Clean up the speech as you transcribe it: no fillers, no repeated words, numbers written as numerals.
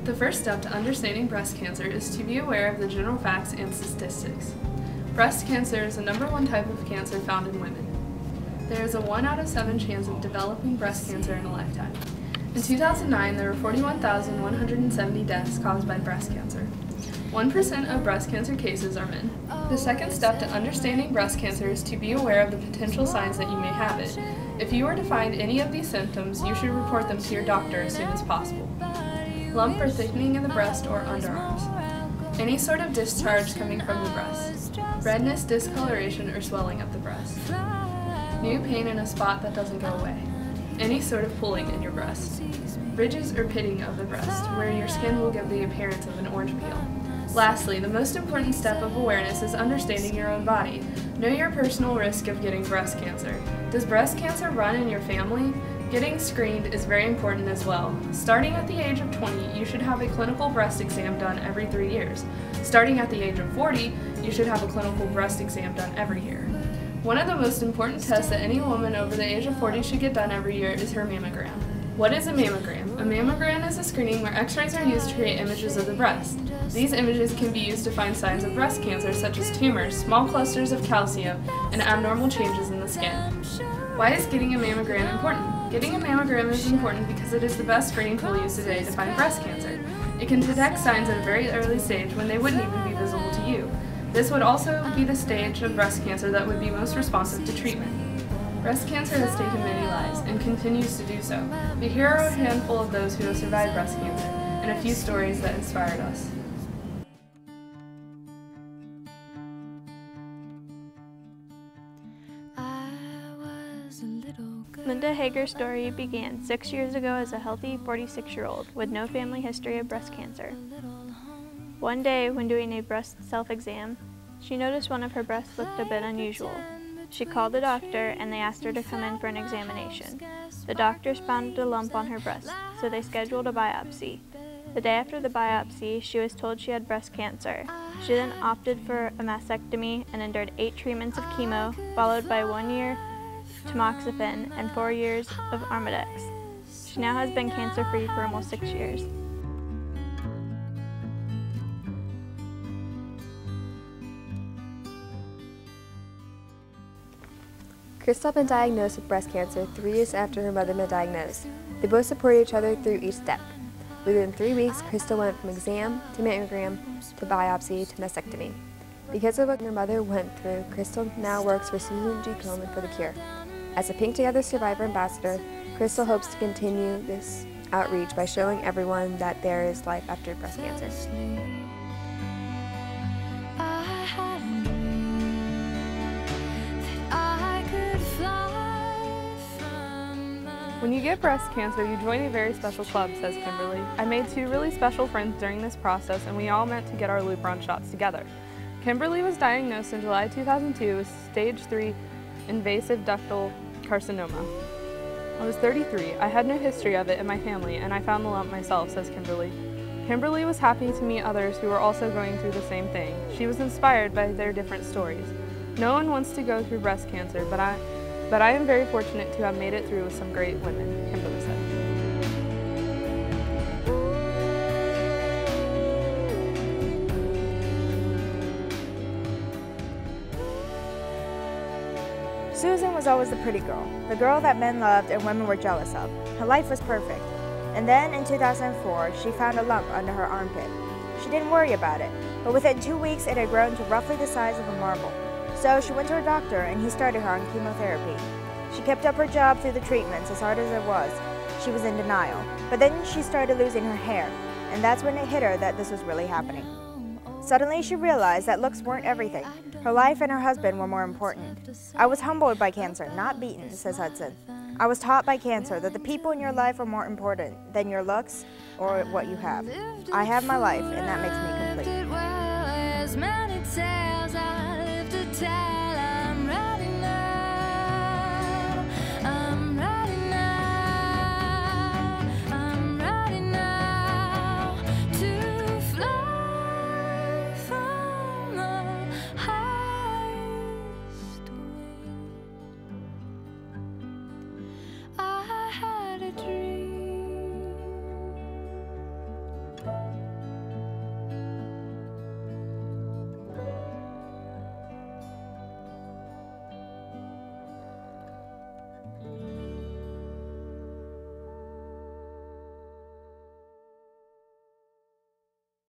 The first step to understanding breast cancer is to be aware of the general facts and statistics. Breast cancer is the #1 type of cancer found in women. There is a 1 out of 7 chance of developing breast cancer in a lifetime. In 2009, there were 41,170 deaths caused by breast cancer. 1% of breast cancer cases are men. The second step to understanding breast cancer is to be aware of the potential signs that you may have it. If you are to find any of these symptoms, you should report them to your doctor as soon as possible. Lump or thickening in the breast or underarms. Any sort of discharge coming from the breast. Redness, discoloration, or swelling of the breast. New pain in a spot that doesn't go away. Any sort of pulling in your breast. Ridges or pitting of the breast, where your skin will give the appearance of an orange peel. Lastly, the most important step of awareness is understanding your own body. Know your personal risk of getting breast cancer. Does breast cancer run in your family? Getting screened is very important as well. Starting at the age of 20, you should have a clinical breast exam done every 3 years. Starting at the age of 40, you should have a clinical breast exam done every year. One of the most important tests that any woman over the age of 40 should get done every year is her mammogram. What is a mammogram? A mammogram is a screening where x-rays are used to create images of the breast. These images can be used to find signs of breast cancer such as tumors, small clusters of calcium, and abnormal changes in the skin. Why is getting a mammogram important? Getting a mammogram is important because it is the best screening tool used today to find breast cancer. It can detect signs at a very early stage when they wouldn't even be visible to you. This would also be the stage of breast cancer that would be most responsive to treatment. Breast cancer has taken many lives and continues to do so, but here are a handful of those who have survived breast cancer and a few stories that inspired us. Linda Hager's story began 6 years ago as a healthy 46-year-old with no family history of breast cancer. One day, when doing a breast self-exam, she noticed one of her breasts looked a bit unusual. She called the doctor and they asked her to come in for an examination. The doctors found a lump on her breast, so they scheduled a biopsy. The day after the biopsy, she was told she had breast cancer. She then opted for a mastectomy and endured 8 treatments of chemo, followed by 1 year tamoxifen and 4 years of Arimidex. She now has been cancer-free for almost 6 years. Crystal had been diagnosed with breast cancer 3 years after her mother had been diagnosed. They both supported each other through each step. Within 3 weeks, Crystal went from exam to mammogram to biopsy to mastectomy. Because of what her mother went through, Crystal now works for Susan G. Komen for the cure. As a Pink Together Survivor Ambassador, Crystal hopes to continue this outreach by showing everyone that there is life after breast cancer. When you get breast cancer, you join a very special club, says Kimberly. I made 2 really special friends during this process, and we all met to get our Lupron shots together. Kimberly was diagnosed in July 2002 with stage 3 invasive ductal carcinoma. I was 33. I had no history of it in my family, and I found the lump myself, says Kimberly. Kimberly was happy to meet others who were also going through the same thing. She was inspired by their different stories. No one wants to go through breast cancer, but I am very fortunate to have made it through with some great women, Kimberly said. Susan was always the pretty girl, the girl that men loved and women were jealous of. Her life was perfect. And then in 2004, she found a lump under her armpit. She didn't worry about it, but within 2 weeks it had grown to roughly the size of a marble. So she went to her doctor and he started her on chemotherapy. She kept up her job through the treatments as hard as it was. She was in denial. But then she started losing her hair, and that's when it hit her that this was really happening. Suddenly she realized that looks weren't everything. Her life and her husband were more important. I was humbled by cancer, not beaten, says Hudson. I was taught by cancer that the people in your life are more important than your looks or what you have. I have my life, and that makes me complete.